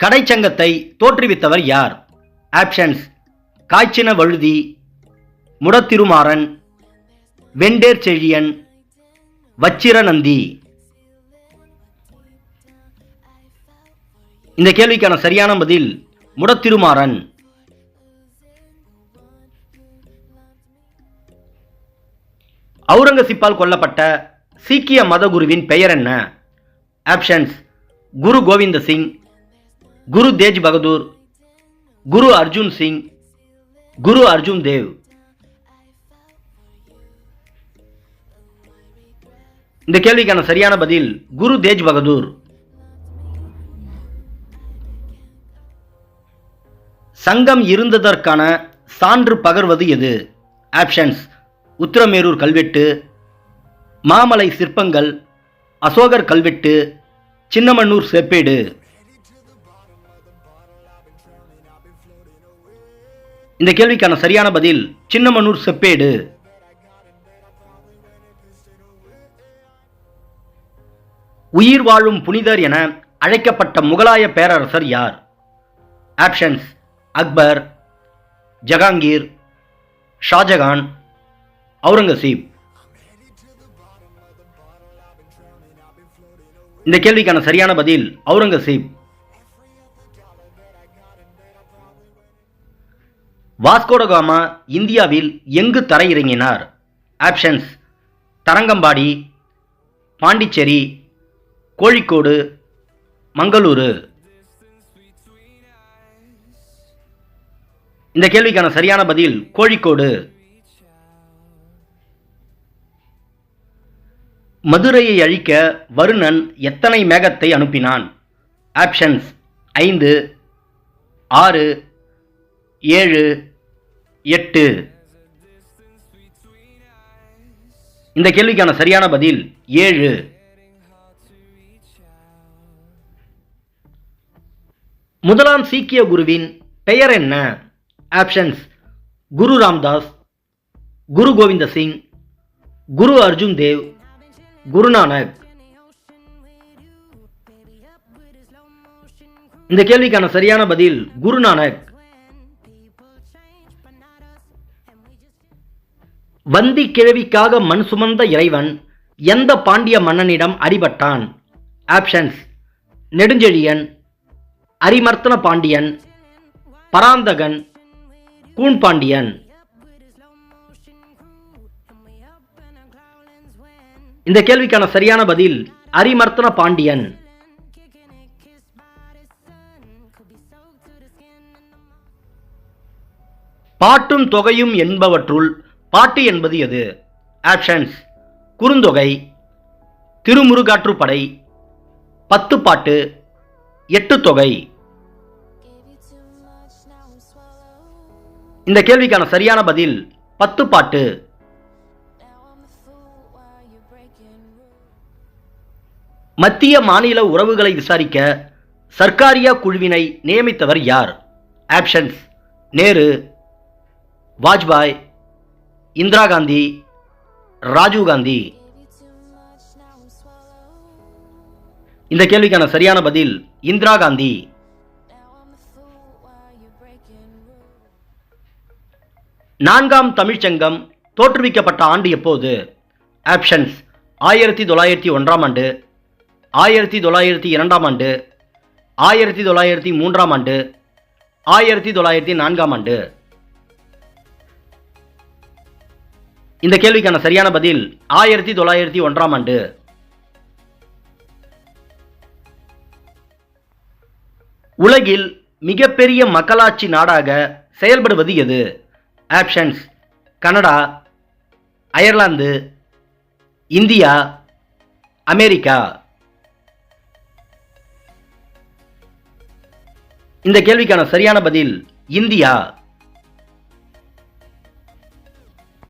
கடைச்சங்கத்தை தோற்றுவித்தவர் யார்? ஆப்ஷன்ஸ்: காய்ச்சின வழுதி, முடத்திருமாறன், வெண்டேர் செழியன், வச்சிரநந்தி. இந்த கேள்விக்கான சரியான பதில் முடத்திருமாறன். அவுரங்கசீப்பால் கொல்லப்பட்ட சீக்கிய மத குருவின் பெயர் என்ன? ஆப்ஷன்ஸ்: குரு கோவிந்த சிங், குரு தேஜ் பகதூர், குரு அர்ஜுன் சிங், குரு அர்ஜுன் தேவ். இந்த கேள்விக்கான சரியான பதில் குரு தேஜ் பகதூர். சங்கம் இருந்ததற்கான சான்று பகர்வது எது? ஆப்ஷன்ஸ்: உத்திரமேரூர் கல்வெட்டு, மாமலை சிற்பங்கள், அசோகர் கல்வெட்டு, சின்னமன்னூர் செப்பேடு. இந்த கேள்விக்கான சரியான பதில் சின்னமன்னூர் செப்பேடு. உயிர் வாழும் புனிதர் என அழைக்கப்பட்ட முகலாய பேரரசர் யார்? ஆப்ஷன்ஸ்: அக்பர், ஜஹாங்கீர், ஷாஜகான், அவுரங்கசீப். இந்த கேள்விக்கான சரியான பதில் அவுரங்கசீப். வாஸ்கோடகாமா இந்தியாவில் எங்கு தரையிறங்கினார்? ஆப்ஷன்ஸ்: தரங்கம்பாடி, பாண்டிச்சேரி, கோழிக்கோடு, மங்களூரு. இந்த கேள்விக்கான சரியான பதில் கோழிக்கோடு. மதுரையை அழிக்க வருணன் எத்தனை மேகத்தை அனுப்பினான்? ஆப்ஷன்ஸ்: 5, 6, 7, 8. இந்த கேள்விக்கான சரியான பதில் 7. முதலாம் சீக்கிய குருவின் பெயர் என்ன? ஆப்ஷன்ஸ்: குரு ராம்தாஸ், குரு கோவிந்த சிங், குரு அர்ஜுன் தேவ், குருநானக். இந்த கேள்விக்கான சரியான பதில் குருநானக். வந்தி கிழவிக்காக மண் சுமந்த இறைவன் எந்த பாண்டிய மன்னனிடம் அடிபட்டான்? ஆப்ஷன்ஸ்: நெடுஞ்செழியன், அரிமர்த்தன பாண்டியன், பராந்தகன், கூன்பாண்டியன். இந்த கேள்விக்கான சரியான பதில் அரிமர்த்தன பாண்டியன். பாட்டும் தொகையும் என்பவற்றுள் பாட்டு என்பது எது? ஆப்ஷன்ஸ்: குறுந்தொகை, திருமுருகாற்றுப்படை, 10 பாட்டு, 8 தொகை. இந்த கேள்விக்கான சரியான பதில் 10 பாட்டு. மத்திய மாநில உறவுகளை விசாரிக்க சர்க்காரியா குழுவினை நியமித்தவர் யார்? ஆப்ஷன்ஸ்: நேரு, வாஜ்பாய், இந்திரா காந்தி, ராஜீவ் காந்தி. இந்த கேள்விக்கான சரியான பதில் இந்திரா காந்தி. நான்காம் தமிழ்ச்சங்கம் தோற்றுவிக்கப்பட்ட ஆண்டு எப்போது? ஆப்ஷன்ஸ்: 1901ஆம் ஆண்டு, 1902ஆம் ஆண்டு, 1903ஆம் ஆண்டு, 1904ஆம் ஆண்டு. இந்த கேள்விக்கான சரியான பதில் 1901ஆம் ஆண்டு. உலகில் மிகப்பெரிய மக்களாட்சி நாடாக செயல்படுவது எது? Options: Canada, Ireland, India, America. இந்த கேள்விக்கான சரியான பதில் இந்தியா.